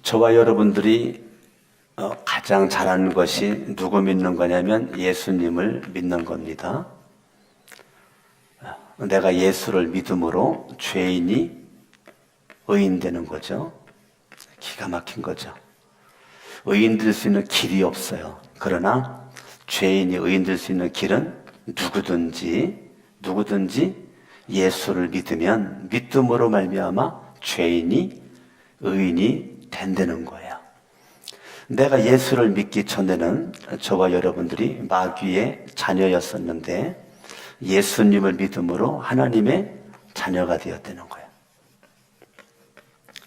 저와 여러분들이 가장 잘하는 것이 누구 믿는 거냐면 예수님을 믿는 겁니다. 내가 예수를 믿음으로 죄인이 의인되는 거죠. 기가 막힌 거죠. 의인 될 수 있는 길이 없어요. 그러나 죄인이 의인 될 수 있는 길은 누구든지 예수를 믿으면 믿음으로 말미암아 죄인이 의인이 된다는 거예요. 내가 예수를 믿기 전에는 저와 여러분들이 마귀의 자녀였었는데 예수님을 믿음으로 하나님의 자녀가 되었다는 거예요.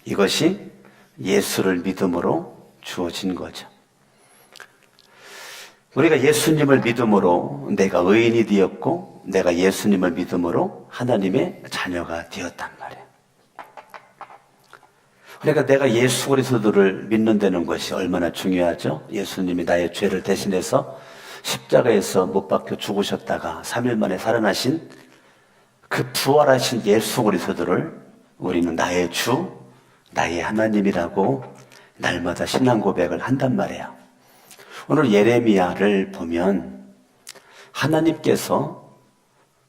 이것이 예수를 믿음으로 주어진 거죠. 우리가 예수님을 믿음으로 내가 의인이 되었고 내가 예수님을 믿음으로 하나님의 자녀가 되었단 말이에요. 그러니까 내가 예수 그리스도를 믿는다는 것이 얼마나 중요하죠. 예수님이 나의 죄를 대신해서 십자가에서 못 박혀 죽으셨다가 3일 만에 살아나신 그 부활하신 예수 그리스도를 우리는 나의 주, 나의 하나님이라고 날마다 신앙 고백을 한단 말이에요. 오늘 예레미야를 보면 하나님께서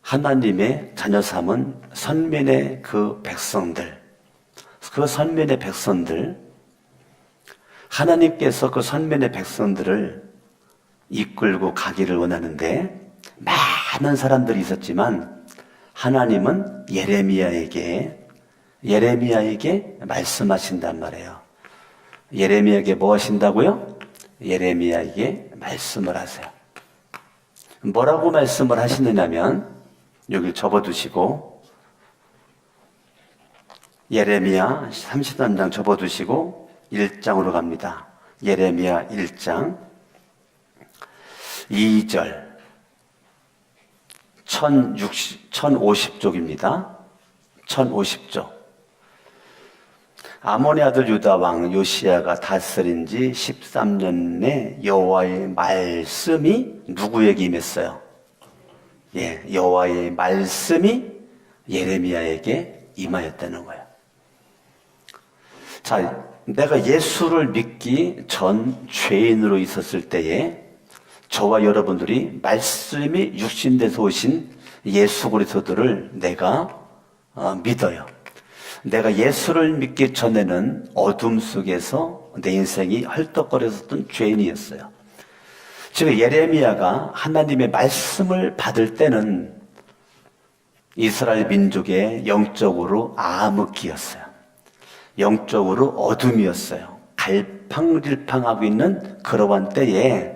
하나님의 자녀 삼은 선민의 그 백성들, 하나님께서 그 선민의 백성들을 이끌고 가기를 원하는데 많은 사람들이 있었지만 하나님은 예레미야에게 말씀하신단 말이에요. 예레미야에게 뭐 하신다고요? 예레미야에게 말씀을 하세요. 뭐라고 말씀을 하시느냐면 여기 접어두시고 예레미야 33장 접어두시고 1장으로 갑니다. 예레미야 1장 2절 1050쪽입니다. 1050쪽. 아몬의 아들 유다 왕 요시야가 다스린 지 13년에 여호와의 말씀이 누구에게 임했어요? 여호와의 말씀이 예레미야에게 임하였다는 거예요. 자, 내가 예수를 믿기 전 죄인으로 있었을 때에 저와 여러분들이 말씀이 육신돼서 오신 예수 그리스도를 내가 믿어요. 내가 예수를 믿기 전에는 어둠 속에서 내 인생이 헐떡거렸었던 죄인이었어요. 지금 예레미야가 하나님의 말씀을 받을 때는 이스라엘 민족의 영적으로 암흑기였어요. 영적으로 어둠이었어요. 갈팡질팡하고 있는 그러한 때에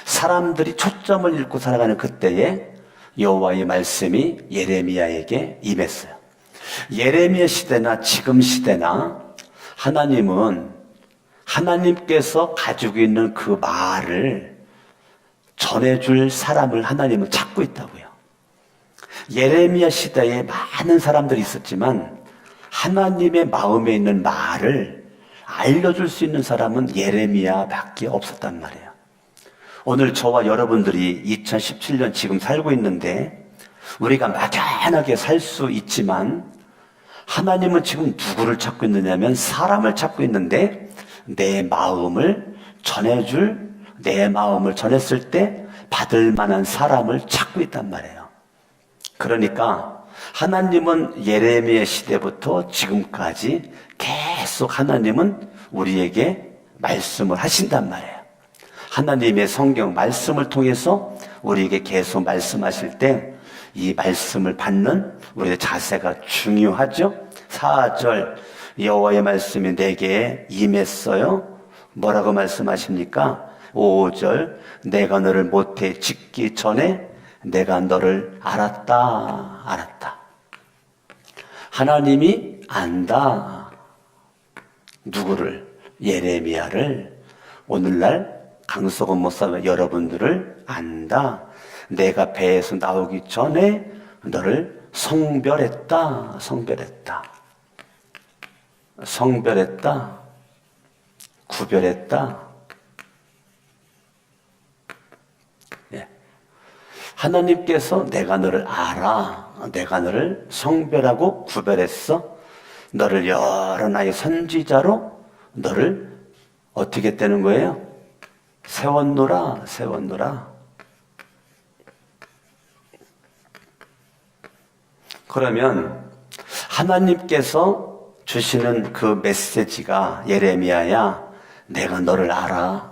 사람들이 초점을 잃고 살아가는 그때에 여호와의 말씀이 예레미야에게 임했어요. 예레미야 시대나 지금 시대나 하나님께서 가지고 있는 그 말을 전해줄 사람을 하나님은 찾고 있다고요. 예레미야 시대에 많은 사람들이 있었지만 하나님의 마음에 있는 말을 알려줄 수 있는 사람은 예레미야밖에 없었단 말이에요. 오늘 저와 여러분들이 2017년 지금 살고 있는데 우리가 막연하게 살 수 있지만 하나님은 지금 누구를 찾고 있느냐면 사람을 찾고 있는데 내 마음을 전했을 때 받을 만한 사람을 찾고 있단 말이에요. 그러니까 하나님은 예레미야 시대부터 지금까지 계속 하나님은 우리에게 말씀을 하신단 말이에요. 하나님의 성경 말씀을 통해서 우리에게 계속 말씀하실 때 이 말씀을 받는 우리의 자세가 중요하죠. 4절 여호와의 말씀이 내게 임했어요. 뭐라고 말씀하십니까? 5절 내가 너를 모태 짓기 전에 내가 너를 알았다. 하나님이 안다. 누구를? 예레미야를. 오늘날 강석원 목사 여러분들을 안다. 내가 배에서 나오기 전에 너를 성별했다. 구별했다. 하나님께서 내가 너를 알아. 내가 너를 성별하고 구별했어. 너를 여러 나의 선지자로 너를 어떻게 했다는 거예요? 세웠노라, 세웠노라. 그러면 하나님께서 주시는 그 메시지가 예레미야야, 내가 너를 알아.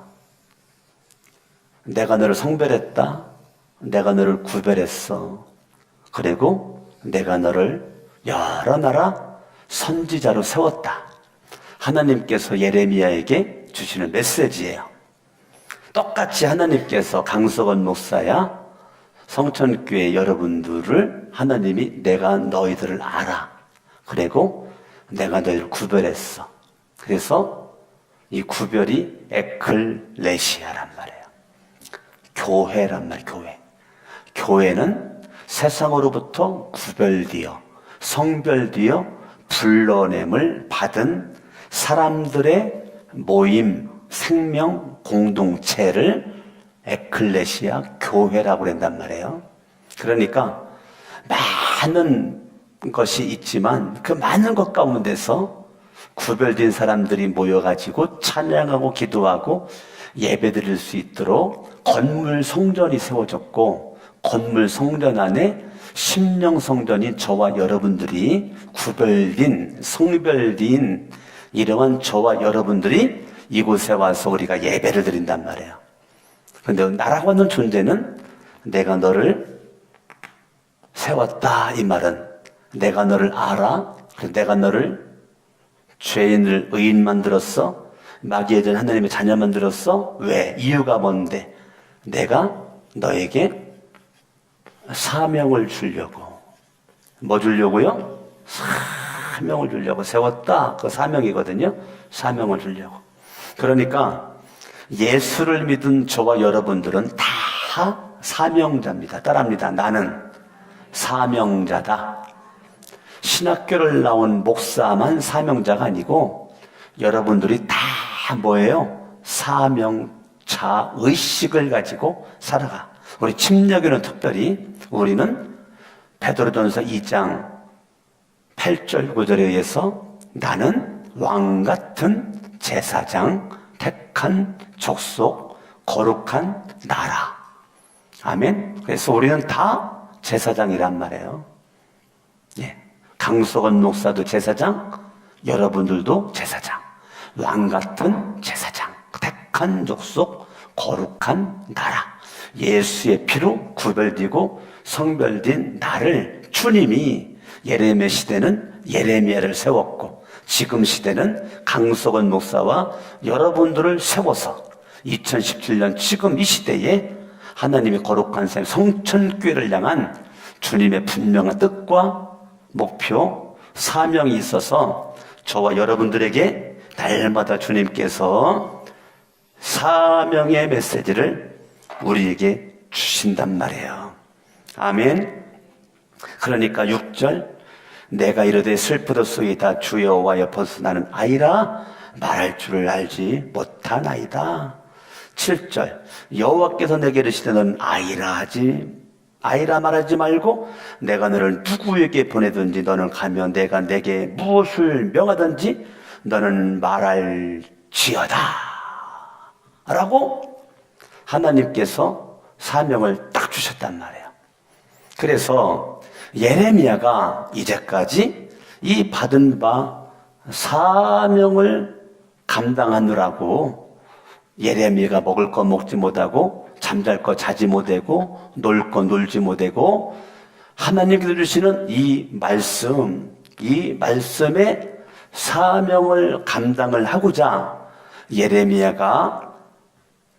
내가 너를 성별했다. 내가 너를 구별했어. 그리고 내가 너를 여러 나라 선지자로 세웠다. 하나님께서 예레미야에게 주시는 메시지예요. 똑같이 하나님께서 강석원 목사야, 성천교회 여러분들을 하나님이 내가 너희들을 알아. 그리고 내가 너희를 구별했어. 그래서 이 구별이 에클레시아란 말이에요. 교회란 말, 교회. 교회는 세상으로부터 구별되어 성별되어 불러냄을 받은 사람들의 모임, 생명 공동체를 에클레시아 교회라고 그런단 말이에요. 그러니까 많은 것이 있지만 그 많은 것 가운데서 구별된 사람들이 모여가지고 찬양하고 기도하고 예배드릴 수 있도록 건물 성전이 세워졌고, 건물 성전 안에 심령 성전인 저와 여러분들이 구별된 성별된 이러한 저와 여러분들이 이곳에 와서 우리가 예배를 드린단 말이에요. 그런데 나라고 하는 존재는 내가 너를 세웠다, 이 말은 내가 너를 알아. 내가 너를 죄인을 의인 만들었어. 마귀에 대한 하나님의 자녀 만들었어. 왜? 이유가 뭔데? 내가 너에게 사명을 주려고. 뭐 주려고요? 사명을 주려고 세웠다. 그 사명이거든요. 사명을 주려고. 그러니까 예수를 믿은 저와 여러분들은 다 사명자입니다. 따라합니다. 나는 사명자다. 신학교를 나온 목사만 사명자가 아니고 여러분들이 다 뭐예요? 사명자 의식을 가지고 살아가. 우리 침략교는 특별히 우리는 베드로전서 2장 8절 9절에 의해서 나는 왕같은 제사장, 택한 족속, 거룩한 나라. 아멘. 그래서 우리는 다 제사장이란 말이에요. 예. 강석원 목사도 제사장, 여러분들도 제사장. 왕같은 제사장, 택한 족속, 거룩한 나라. 예수의 피로 구별되고 성별된 나를 주님이 예레미야 시대는 예레미야를 세웠고, 지금 시대는 강석원 목사와 여러분들을 세워서 2017년 지금 이 시대에 하나님의 거룩한 삶 성천교회를 향한 주님의 분명한 뜻과 목표, 사명이 있어서 저와 여러분들에게 날마다 주님께서 사명의 메시지를 우리에게 주신단 말이에요. 아멘. 그러니까 6절, 내가 이르되 슬프도소이다 주여 옆에서 나는 아이라 말할 줄을 알지 못하나이다. 7절, 여호와께서 내게 이르시되 너는 아이라 말하지 말고 내가 너를 누구에게 보내든지 너는 가면 내가 내게 무엇을 명하든지 너는 말할지어다 라고 하나님께서 사명을 딱 주셨단 말이에요. 그래서 예레미야가 이제까지 이 받은 바 사명을 감당하느라고 예레미야가 먹을 거 먹지 못하고 잠잘 거 자지 못하고 놀 거 놀지 못하고 하나님께서 주시는 이 말씀의 사명을 감당을 하고자 예레미야가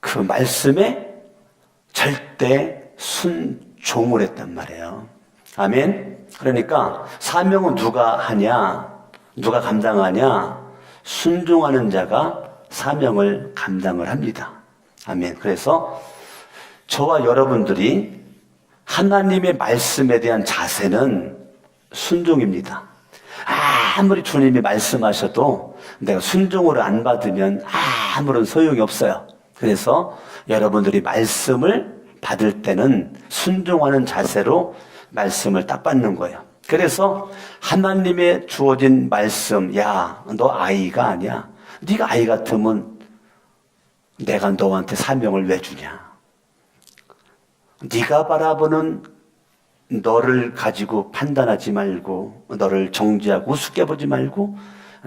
그 말씀에 절대 순종을 했단 말이에요. 아멘. 그러니까 사명은 누가 하냐? 누가 감당하냐? 순종하는 자가 사명을 감당을 합니다. 아멘. 그래서 저와 여러분들이 하나님의 말씀에 대한 자세는 순종입니다. 아무리 주님이 말씀하셔도 내가 순종을 안 받으면 아무런 소용이 없어요. 그래서 여러분들이 말씀을 받을 때는 순종하는 자세로 말씀을 딱 받는 거예요. 그래서 하나님의 주어진 말씀, 야, 너 아이가 아니야. 네가 아이 같으면 내가 너한테 사명을 왜 주냐? 네가 바라보는 너를 가지고 판단하지 말고, 너를 정죄하고 우습게 보지 말고,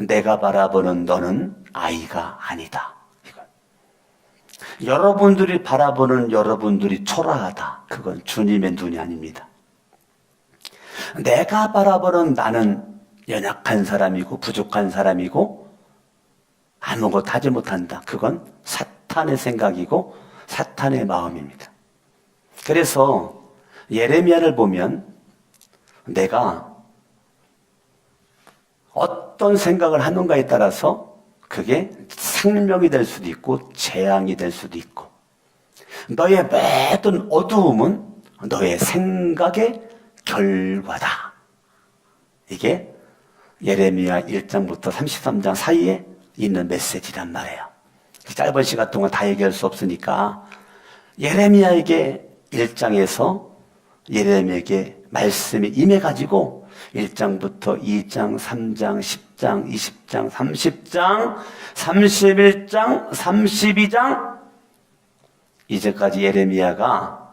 내가 바라보는 너는 아이가 아니다. 이건. 여러분들이 바라보는 여러분들이 초라하다. 그건 주님의 눈이 아닙니다. 내가 바라보는 나는 연약한 사람이고 부족한 사람이고 아무것도 하지 못한다. 그건 사탄의 생각이고 사탄의 마음입니다. 그래서 예레미야를 보면 내가 어떤 생각을 하는가에 따라서 그게 생명이 될 수도 있고 재앙이 될 수도 있고, 너의 모든 어두움은 너의 생각의 결과다. 이게 예레미야 1장부터 33장 사이에 있는 메시지란 말이에요. 짧은 시간 동안 다 얘기할 수 없으니까 예레미야에게 1장에서 예레미야에게 말씀이 임해가지고 1장부터 2장, 3장, 10장, 20장, 30장, 31장, 32장 이제까지 예레미야가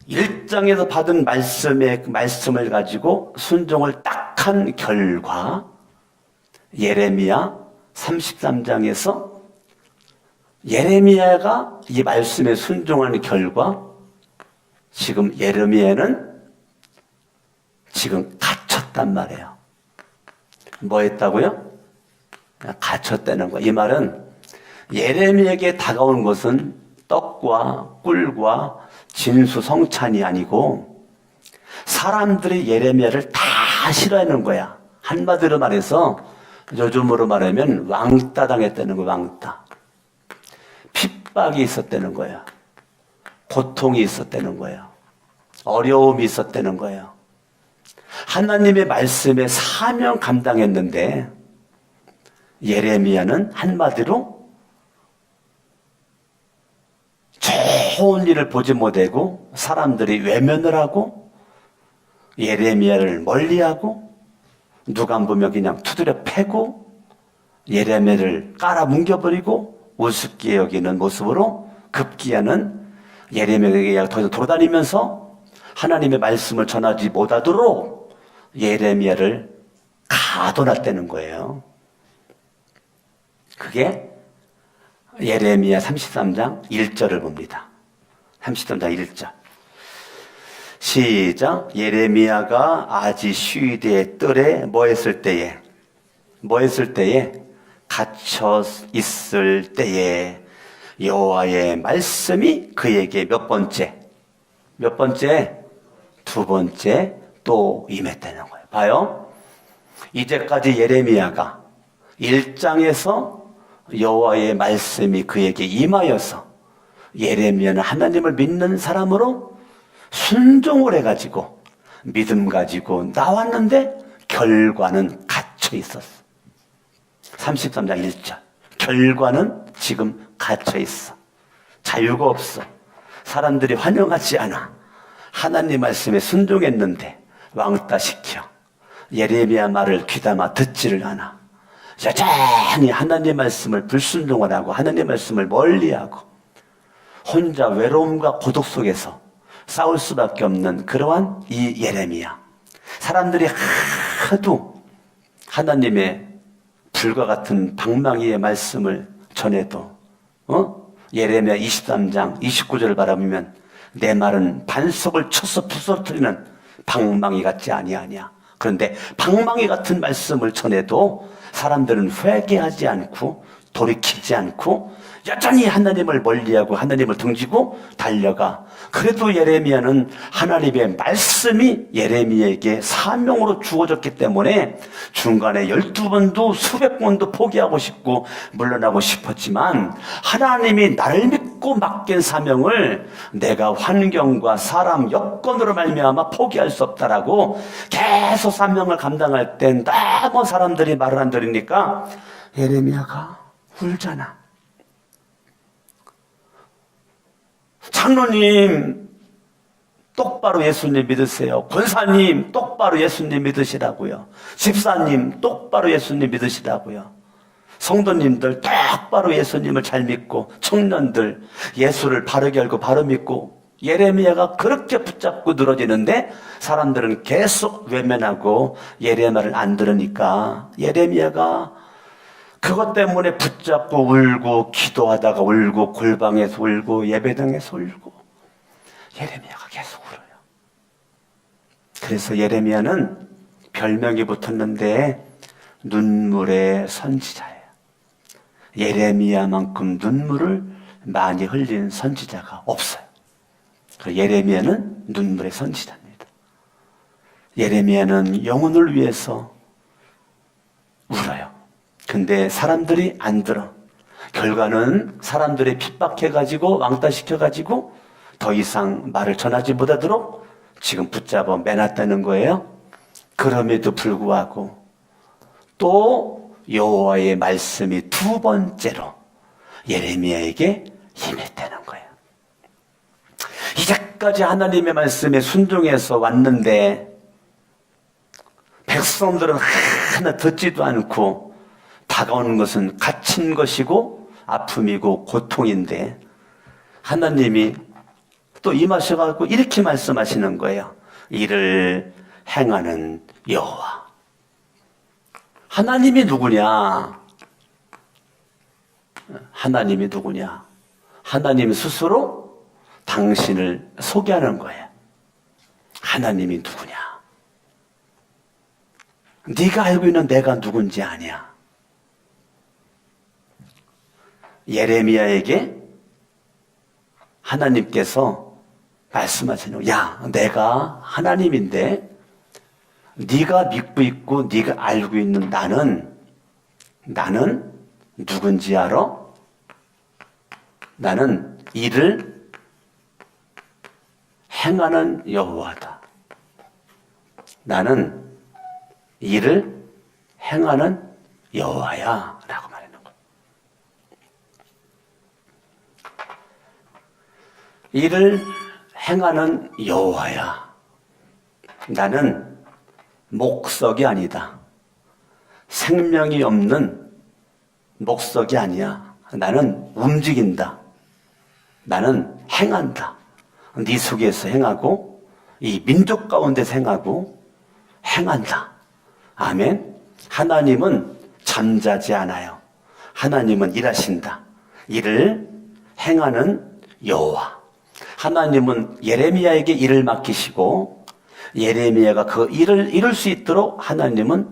1장에서 받은 말씀을 가지고 순종을 딱 한 결과 예레미야 33장에서 예레미야가 이 말씀에 순종하는 결과 지금 예레미야는 지금 갇혔단 말이에요. 뭐 했다고요? 갇혔다는 거예요. 이 말은 예레미야에게 다가온 것은 떡과 꿀과 진수성찬이 아니고 사람들이 예레미야를 다 싫어하는 거야. 한마디로 말해서 요즘으로 말하면 왕따 당했다는 거야. 왕따. 핍박이 있었다는 거야. 고통이 있었다는 거야. 어려움이 있었다는 거야. 하나님의 말씀에 사명 감당했는데 예레미야는 한마디로 좋은 일을 보지 못하고 사람들이 외면을 하고 예레미야를 멀리하고 누가 보면 그냥 두드려 패고 예레미야를 깔아뭉겨버리고 우습게 여기는 모습으로 급기야는 예레미야에게 더 이상 돌아다니면서 하나님의 말씀을 전하지 못하도록 예레미야를 가둬놨다는 거예요. 그게 예레미야 33장 1절을 봅니다. 33장 1절. 시작. 예레미야가 아직 슈이드의 뜰에 뭐 했을 때에 갇혀 있을 때에 여호와의 말씀이 그에게 몇 번째? 두 번째 또 임했다는 거예요. 봐요. 이제까지 예레미야가 1장에서 여호와의 말씀이 그에게 임하여서 예레미야는 하나님을 믿는 사람으로 순종을 해가지고 믿음 가지고 나왔는데 결과는 갇혀 있었어. 33장 1절. 결과는 지금 갇혀 있어. 자유가 없어. 사람들이 환영하지 않아. 하나님 말씀에 순종했는데 왕따시켜. 예레미야 말을 귀담아 듣지를 않아. 여전히 하나님 말씀을 불순종을 하고 하나님 말씀을 멀리하고 혼자 외로움과 고독 속에서 싸울 수밖에 없는 그러한 이 예레미야. 사람들이 하도 하나님의 불과 같은 방망이의 말씀을 전해도 예레미야 23장 29절을 바라보면 내 말은 반석을 쳐서 부서뜨리는 방망이 같지 아니하냐. 그런데 방망이 같은 말씀을 전해도 사람들은 회개하지 않고 돌이키지 않고 여전히 하나님을 멀리하고 하나님을 등지고 달려가. 그래도 예레미야는 하나님의 말씀이 예레미야에게 사명으로 주어졌기 때문에 중간에 12번도 수백 번도 포기하고 싶고 물러나고 싶었지만 하나님이 나를 믿고 맡긴 사명을 내가 환경과 사람 여건으로 말미암아 포기할 수 없다라고 계속 사명을 감당할 땐 너무 사람들이 말을 안 들으니까 예레미야가 울잖아. 장로님 똑바로 예수님 믿으세요. 권사님 똑바로 예수님 믿으시라고요. 집사님 똑바로 예수님 믿으시라고요. 성도님들 똑바로 예수님을 잘 믿고, 청년들 예수를 바르게 알고 바로 믿고, 예레미야가 그렇게 붙잡고 늘어지는데 사람들은 계속 외면하고 예레미야를 안 들으니까 예레미야가 그것 때문에 붙잡고 울고, 기도하다가 울고, 골방에서 울고, 예배당에서 울고, 예레미야가 계속 울어요. 그래서 예레미야는 별명이 붙었는데 눈물의 선지자예요. 예레미야만큼 눈물을 많이 흘린 선지자가 없어요. 예레미야는 눈물의 선지자입니다. 예레미야는 영혼을 위해서 울어요. 근데 사람들이 안 들어. 결과는 사람들이 핍박해가지고 왕따시켜가지고 더 이상 말을 전하지 못하도록 지금 붙잡아 매놨다는 거예요. 그럼에도 불구하고 또 여호와의 말씀이 두 번째로 예레미야에게 임했다는 거예요. 이제까지 하나님의 말씀에 순종해서 왔는데 백성들은 하나 듣지도 않고 다가오는 것은 갇힌 것이고 아픔이고 고통인데 하나님이 또 임하셔가지고 이렇게 말씀하시는 거예요. 이를 행하는 여호와. 하나님이 누구냐? 하나님이 누구냐? 하나님 스스로 당신을 소개하는 거예요. 하나님이 누구냐? 네가 알고 있는 내가 누군지 아냐? 예레미야에게 하나님께서 말씀하시는 거예요. 야, 내가 하나님인데 네가 믿고 있고 네가 알고 있는 나는 누군지 알아? 나는 이를 행하는 여호와다. 나는 이를 행하는 여호와야 라고 말하는 거예요. 이를 행하는 여호와야. 나는 목석이 아니다. 생명이 없는 목석이 아니야. 나는 움직인다. 나는 행한다. 네 속에서 행하고 이 민족 가운데서 행하고 행한다. 아멘. 하나님은 잠자지 않아요. 하나님은 일하신다. 일을 행하는 여호와. 하나님은 예레미야에게 일을 맡기시고 예레미야가 그 일을 이룰 수 있도록 하나님은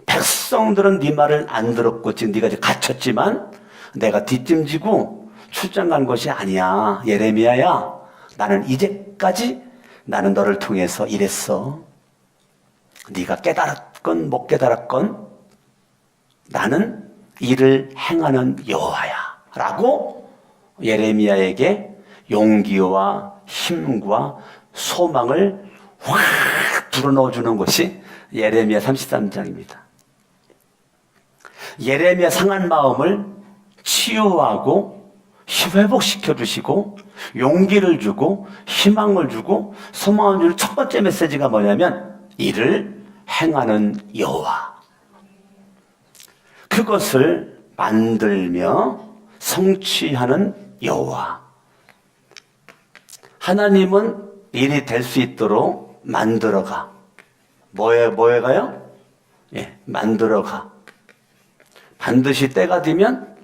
백성들은 네 말을 안 들었고 지금 네가 이제 갇혔지만 내가 뒷짐지고 출장 간 것이 아니야. 예레미야야, 나는 이제까지 나는 너를 통해서 일했어. 네가 깨달았건 못 깨달았건 나는 일을 행하는 여호와야 라고 예레미야에게 용기와 힘과 소망을 확 불어넣어주는 것이 예레미야 33장입니다. 예레미야 상한 마음을 치유하고 회복시켜 주시고 용기를 주고 희망을 주고 소망을 주는 첫 번째 메시지가 뭐냐면 이를 행하는 여호와. 그것을 만들며 성취하는 여호와. 하나님은 일이 될 수 있도록 만들어가. 뭐에 가요? 예, 만들어가. 반드시 때가 되면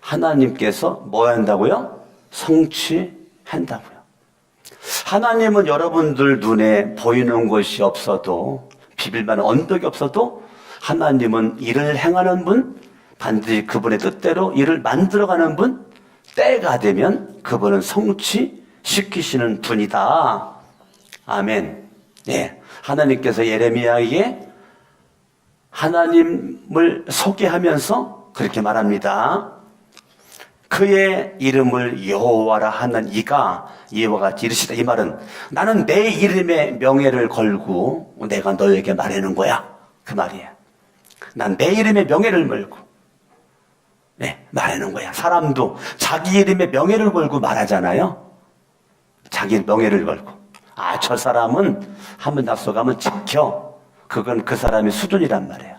하나님께서 뭐 한다고요? 성취한다고요. 하나님은 여러분들 눈에 보이는 것이 없어도 비빌만한 언덕이 없어도 하나님은 일을 행하는 분, 반드시 그분의 뜻대로 일을 만들어가는 분, 때가 되면 그분은 성취시키시는 분이다. 아멘. 네, 하나님께서 예레미야에게 하나님을 소개하면서 그렇게 말합니다. 그의 이름을 여호와라 하는 이가 이와 같이 이르시다. 이 말은 나는 내 이름의 명예를 걸고 내가 너에게 말하는 거야. 그 말이에요. 난 내 이름의 명예를 걸고 말하는 거야. 사람도 자기 이름의 명예를 걸고 말하잖아요. 자기 명예를 걸고. 아, 저 사람은 한번 약속하면 지켜. 그건 그 사람의 수준이란 말이에요.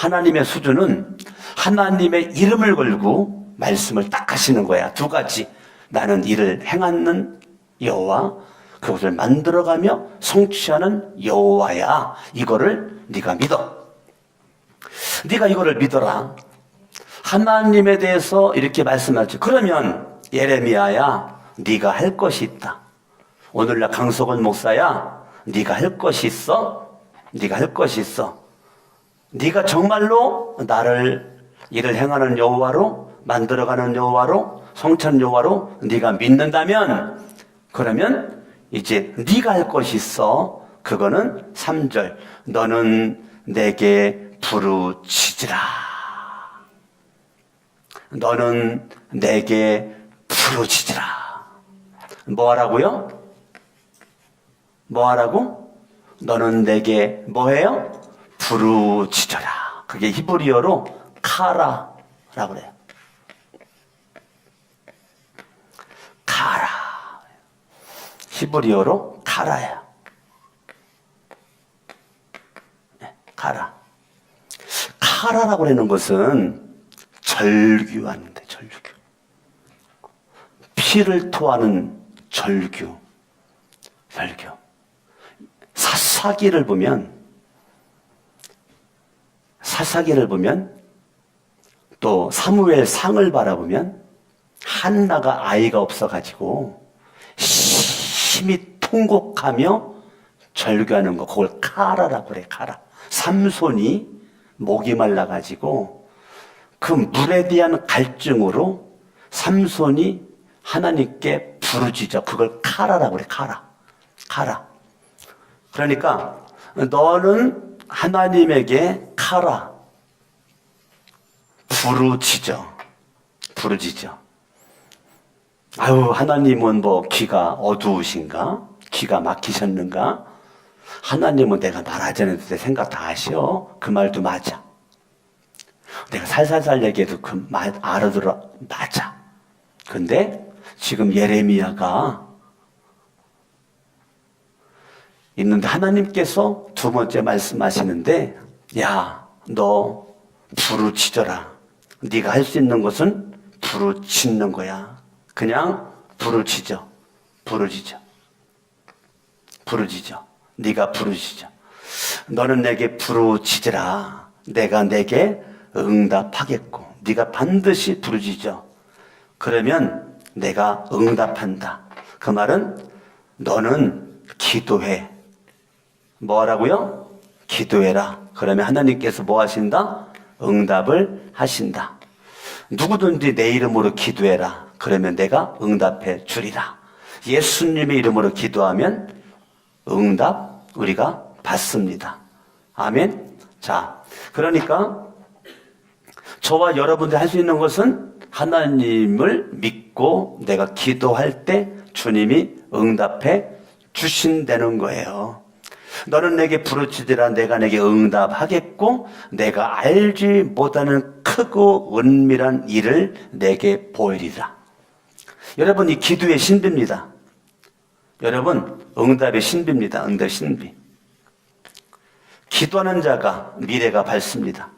하나님의 수준은 하나님의 이름을 걸고 말씀을 딱 하시는 거야. 두 가지. 나는 이를 행하는 여호와, 그것을 만들어가며 성취하는 여호와야. 이거를 네가 믿어. 네가 이거를 믿어라. 하나님에 대해서 이렇게 말씀하지. 그러면 예레미야야, 네가 할 것이 있다. 오늘날 강석원 목사야, 네가 할 것이 있어. 네가 할 것이 있어. 네가 정말로 나를 이를 행하는 여호와로, 만들어가는 여호와로, 성찬 여호와로 네가 믿는다면, 그러면 이제 네가 할 것이 있어. 그거는 3절. 너는 내게 부르짖으라. 너는 내게 부르짖으라. 뭐 하라고요? 뭐 하라고? 너는 내게 뭐 해요? 부르짖어라. 그게 히브리어로 카라라고 그래요. 카라. 히브리어로 카라야. 카라. 카라라고 하는 것은 절규하는데, 절규. 피를 토하는 절규. 절규. 사사기를 보면 또 사무엘 상을 바라보면 한나가 아이가 없어가지고 심히 통곡하며 절규하는 거, 그걸 카라라고 그래. 카라. 삼손이 목이 말라가지고 그 물에 대한 갈증으로 삼손이 하나님께 부르짖어. 그걸 카라라고 그래. 카라. 그러니까 너는 하나님에게 카라, 부르짖어. 아유, 하나님은 뭐 귀가 어두우신가? 귀가 막히셨는가? 하나님은 내가 말하지 않을 때 생각 다 하셔. 그 말도 맞아. 내가 살살살 얘기해도 그 말 알아들어. 맞아. 근데 지금 예레미야가 있는데 하나님께서 두 번째 말씀하시는데, 야, 너 부르짖어라. 네가 할 수 있는 것은 부르짖는 거야. 그냥 부르짖어. 네가 부르짖어. 너는 내게 부르짖으라. 내가 내게 응답하겠고. 네가 반드시 부르짖어. 그러면 내가 응답한다. 그 말은 너는 기도해. 뭐 하라고요? 기도해라. 그러면 하나님께서 뭐 하신다? 응답을 하신다. 누구든지 내 이름으로 기도해라. 그러면 내가 응답해 주리라. 예수님의 이름으로 기도하면 응답 우리가 받습니다. 아멘. 자, 그러니까 저와 여러분들 할 수 있는 것은 하나님을 믿고 내가 기도할 때 주님이 응답해 주신다는 거예요. 너는 내게 부르짖으라. 내가 내게 응답하겠고 내가 알지 못하는 크고 은밀한 일을 내게 보이리라. 여러분, 이 기도의 신비입니다. 여러분, 응답의 신비입니다. 응답의 신비. 기도하는 자가 미래가 밝습니다.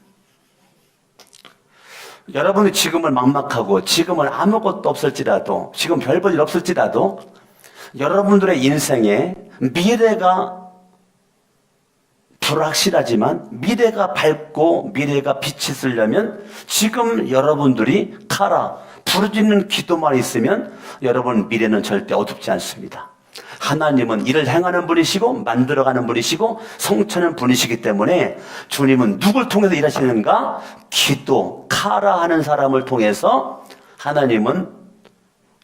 여러분이 지금은 막막하고 지금은 아무것도 없을지라도, 지금 별 볼 일 없을지라도 여러분들의 인생에 미래가 불확실하지만 미래가 밝고 미래가 빛이 있으려면 지금 여러분들이 카라, 부르짖는 기도만 있으면 여러분 미래는 절대 어둡지 않습니다. 하나님은 일을 행하는 분이시고 만들어가는 분이시고 성취하는 분이시기 때문에 주님은 누굴 통해서 일하시는가? 기도, 카라 하는 사람을 통해서 하나님은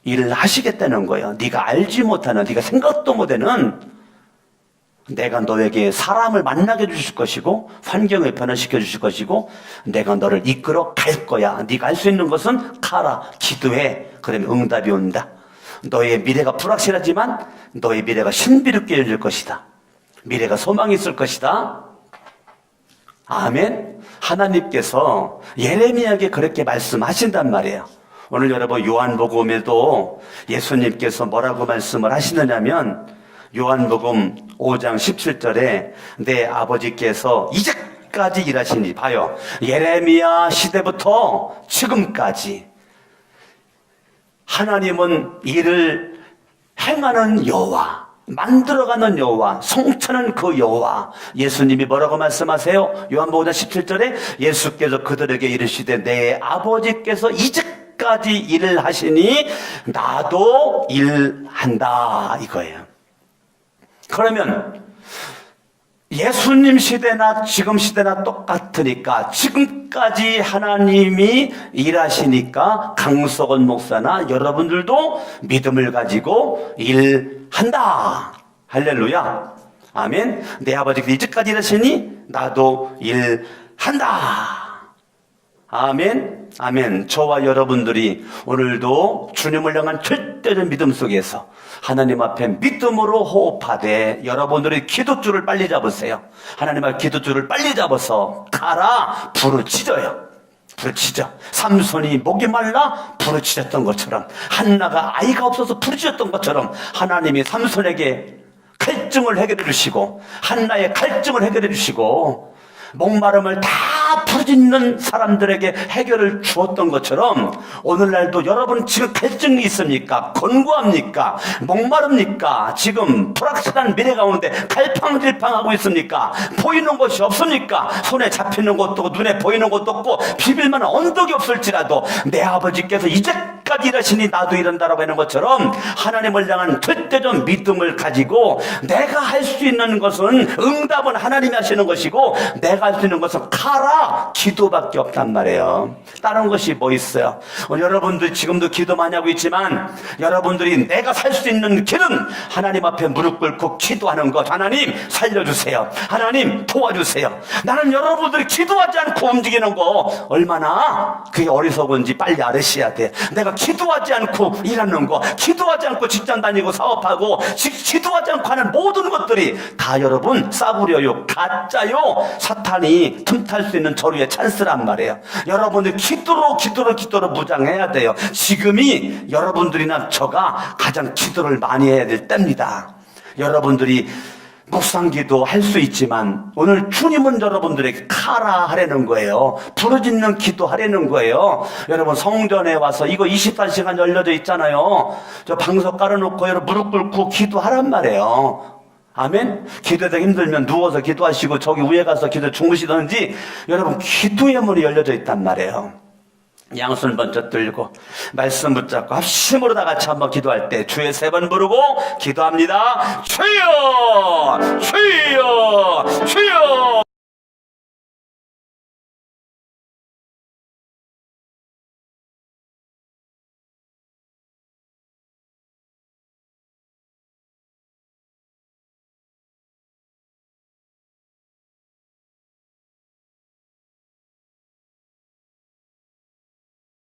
일을 하시겠다는 거예요. 네가 알지 못하는, 네가 생각도 못하는, 내가 너에게 사람을 만나게 해주실 것이고 환경을 변화시켜 주실 것이고 내가 너를 이끌어 갈 거야. 네가 할 수 있는 것은 카라, 기도해. 그러면 응답이 온다. 너의 미래가 불확실하지만 너의 미래가 신비롭게 열릴 것이다. 미래가 소망이 있을 것이다. 아멘. 하나님께서 예레미야에게 그렇게 말씀하신단 말이에요. 오늘 여러분 요한복음에도 예수님께서 뭐라고 말씀을 하시느냐면 요한복음 5장 17절에 내 아버지께서 이제까지 이제까지 일하시니, 봐요. 예레미야 시대부터 지금까지 하나님은 일을 행하는 여호와, 만들어가는 여호와, 성취하는 그 여호와. 예수님이 뭐라고 말씀하세요? 요한복음 17절에 예수께서 그들에게 이르시되 내 아버지께서 이제까지 일을 하시니 나도 일한다, 이거예요. 그러면 예수님 시대나 지금 시대나 똑같으니까, 지금까지 하나님이 일하시니까 강석원 목사나 여러분들도 믿음을 가지고 일한다. 할렐루야. 아멘. 내 아버지가 이제까지 일하시니 나도 일한다. 아멘. 아멘. 저와 여러분들이 오늘도 주님을 향한 절대적 믿음 속에서 하나님 앞에 믿음으로 호흡하되, 여러분들이 기도줄을 빨리 잡으세요. 하나님 앞에 기도줄을 빨리 잡아서 가라 부르짖어요. 부르짖어. 삼손이 목이 말라 부르짖었던 것처럼, 한나가 아이가 없어서 부르짖었던 것처럼 하나님이 삼손에게 갈증을 해결해 주시고, 한나의 갈증을 해결해 주시고, 목마름을 다 부르짖는 사람들에게 해결을 주었던 것처럼, 오늘날도 여러분 지금 갈증이 있습니까? 권고합니까? 목마릅니까? 지금 불확실한 미래 가운데 갈팡질팡하고 있습니까? 보이는 것이 없습니까? 손에 잡히는 것도 없고 눈에 보이는 것도 없고 비빌만한 언덕이 없을지라도 내 아버지께서 이제까지 일하시니 나도 일한다라고 하는 것처럼, 하나님을 향한 절대적 믿음을 가지고 내가 할 수 있는 것은, 응답은 하나님이 하시는 것이고 내가 할 수 있는 것은 가라 기도밖에 없단 말이에요. 다른 것이 뭐 있어요? 여러분들 지금도 기도 많이 하고 있지만, 여러분들이 내가 살 수 있는 길은 하나님 앞에 무릎 꿇고 기도하는 것. 하나님 살려주세요. 하나님 도와주세요. 나는 여러분들이 기도하지 않고 움직이는 거 얼마나 그게 어리석은지 빨리 알으셔야 돼. 내가 기도하지 않고 일하는 거, 기도하지 않고 직장 다니고 사업하고 기도하지 않고 하는 모든 것들이 다 여러분 싸구려요, 가짜요, 사탄이 틈탈 수 있는 저루의 찬스란 말이에요. 여러분들 기도로 무장해야 돼요. 지금이 여러분들이나 저가 가장 기도를 많이 해야 될 때입니다. 여러분들이 묵상기도 할 수 있지만 오늘 주님은 여러분들에게 가라 하라는 거예요. 부르짖는 기도 하라는 거예요. 여러분 성전에 와서 이거 24시간 열려져 있잖아요. 저 방석 깔아놓고 여러분 무릎 꿇고 기도하란 말이에요. 아멘. 기도하기 힘들면 누워서 기도하시고 저기 위에 가서 기도 주무시든지, 여러분 기도의 문이 열려져 있단 말이에요. 양손 번쩍 들고 말씀 붙잡고 합심으로 다 같이 한번 기도할 때 주의 3번 부르고 기도합니다. 주여